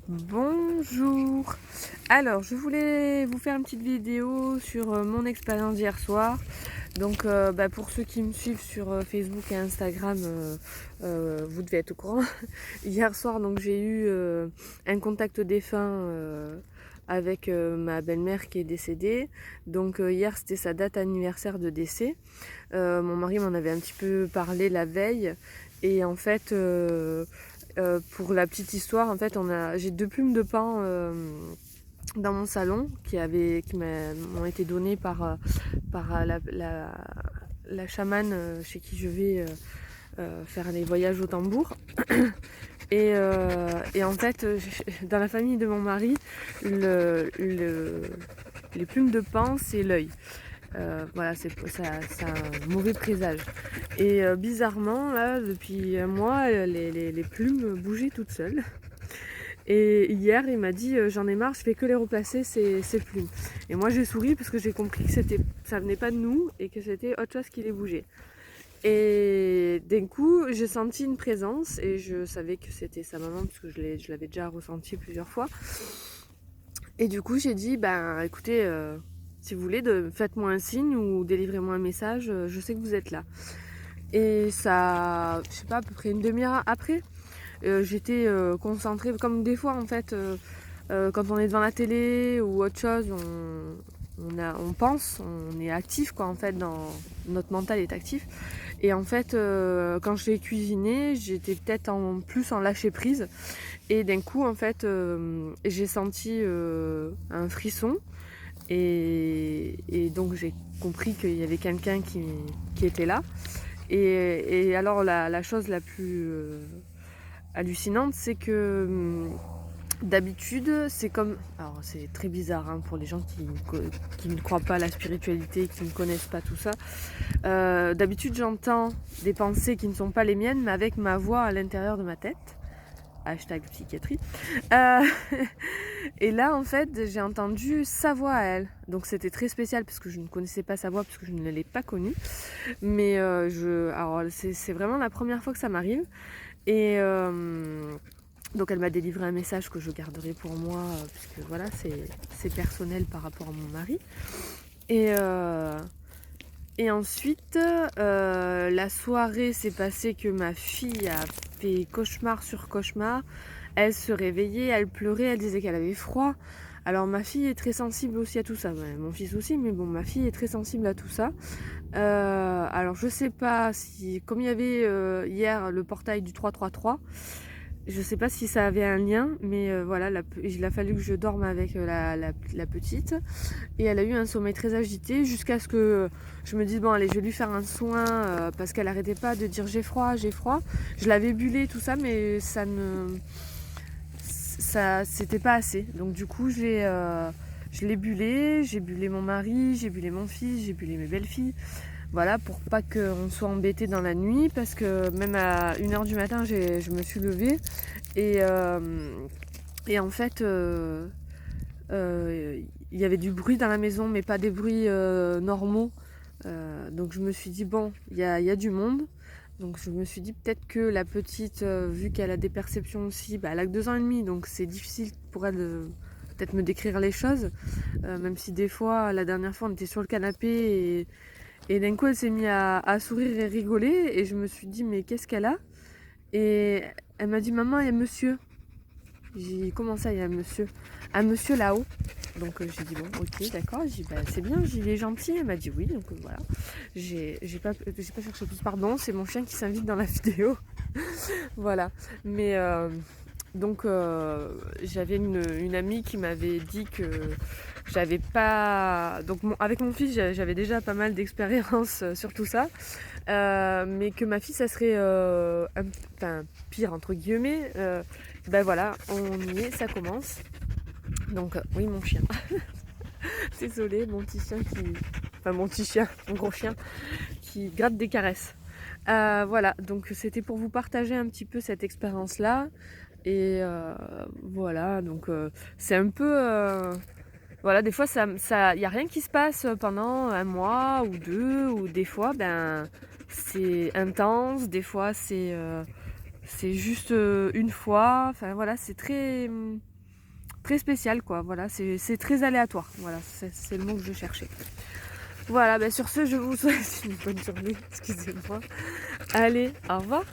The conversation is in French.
Bonjour. Alors, je voulais vous faire une petite vidéo sur mon expérience d'hier soir. Donc, pour ceux qui me suivent sur Facebook et Instagram, vous devez être au courant. Hier soir, donc j'ai eu un contact défunt avec ma belle-mère qui est décédée. Donc, hier, c'était sa date anniversaire de décès. Mon mari m'en avait un petit peu parlé la veille. Et en fait, pour la petite histoire, en fait, j'ai 2 plumes de pain dans mon salon qui m'ont été données par la chamane chez qui je vais faire les voyages au tambour. Et en fait, dans la famille de mon mari, les plumes de pain, c'est l'œil. Voilà, ça a un mauvais présage. Et bizarrement, là, depuis un mois, les plumes bougeaient toutes seules. Et hier, il m'a dit j'en ai marre, je fais que les replacer ces plumes. Et moi, j'ai souri parce que j'ai compris que ça venait pas de nous et que c'était autre chose qui les bougeait. Et d'un coup, j'ai senti une présence et je savais que c'était sa maman parce que je l'avais déjà ressenti plusieurs fois. Et du coup, j'ai dit écoutez, si vous voulez, faites-moi un signe ou délivrez-moi un message, je sais que vous êtes là. Et ça, je sais pas, à peu près une demi-heure après, j'étais concentrée, comme des fois en fait, quand on est devant la télé ou autre chose, on pense, on est actif quoi en fait, notre mental est actif. Et en fait, quand j'ai cuisiné, j'étais peut-être plus en lâcher prise. Et d'un coup, en fait, j'ai senti un frisson. Et donc j'ai compris qu'il y avait quelqu'un qui était là. Et alors la chose la plus hallucinante, c'est que d'habitude, c'est comme... Alors c'est très bizarre hein, pour les gens qui ne croient pas à la spiritualité, qui ne connaissent pas tout ça. D'habitude, j'entends des pensées qui ne sont pas les miennes, mais avec ma voix à l'intérieur de ma tête. Hashtag psychiatrie. Euh, et là, en fait, j'ai entendu sa voix à elle. Donc c'était très spécial parce que je ne connaissais pas sa voix, parce que je ne l'ai pas connue. Mais alors c'est vraiment la première fois que ça m'arrive. Et donc elle m'a délivré un message que je garderai pour moi, puisque voilà, c'est personnel par rapport à mon mari. Et ensuite, la soirée s'est passée que ma fille a fait cauchemar sur cauchemar. Elle se réveillait, elle pleurait, elle disait qu'elle avait froid. Alors ma fille est très sensible aussi à tout ça. Ouais, mon fils aussi, mais bon, ma fille est très sensible à tout ça. Alors je sais pas si, comme il y avait hier le portail du 333, je sais pas si ça avait un lien, mais voilà, il a fallu que je dorme avec la petite. Et elle a eu un sommeil très agité jusqu'à ce que je me dise bon allez, je vais lui faire un soin parce qu'elle arrêtait pas de dire j'ai froid, j'ai froid. Je l'avais bullé tout ça, mais ça c'était pas assez. Donc du coup je l'ai bullé, j'ai bullé mon mari, j'ai bullé mon fils, j'ai bullé mes belles-filles. Voilà, pour pas qu'on soit embêté dans la nuit, parce que même à 1h du matin, je me suis levée. Et, et en fait, il y avait du bruit dans la maison, mais pas des bruits normaux. Donc je me suis dit, bon, il y a du monde. Donc je me suis dit peut-être que la petite, vu qu'elle a des perceptions aussi, elle a que 2 ans et demi, donc c'est difficile pour elle de peut-être me décrire les choses. Même si des fois, la dernière fois, on était sur le canapé et d'un coup, elle s'est mise à sourire et rigoler. Et je me suis dit, mais qu'est-ce qu'elle a? Et elle m'a dit, maman, il y a monsieur. J'ai dit, comment ça, il y a un monsieur? Un monsieur là-haut. Donc j'ai dit, bon, ok, d'accord. J'ai dit, c'est bien, il est gentil. Elle m'a dit oui, donc voilà. J'ai pas cherché plus, pardon. C'est mon chien qui s'invite dans la vidéo. Voilà. Mais donc j'avais une amie qui m'avait dit que j'avais pas... Donc avec mon fils, j'avais déjà pas mal d'expérience sur tout ça. Mais que ma fille, ça serait enfin, pire, entre guillemets. Voilà, on y est, ça commence. Donc oui, mon chien. Désolée, mon petit chien qui... Enfin, mon petit chien, mon gros chien, qui gratte des caresses. Voilà, donc c'était pour vous partager un petit peu cette expérience-là. Et voilà, donc c'est un peu... voilà, des fois, y a rien qui se passe pendant un mois ou 2, ou des fois, c'est intense, des fois, c'est juste une fois. Enfin voilà, c'est très... très spécial, quoi. Voilà, c'est très aléatoire. Voilà, c'est le mot que je cherchais. Voilà, sur ce, je vous souhaite une bonne journée. Excusez-moi. Allez, au revoir.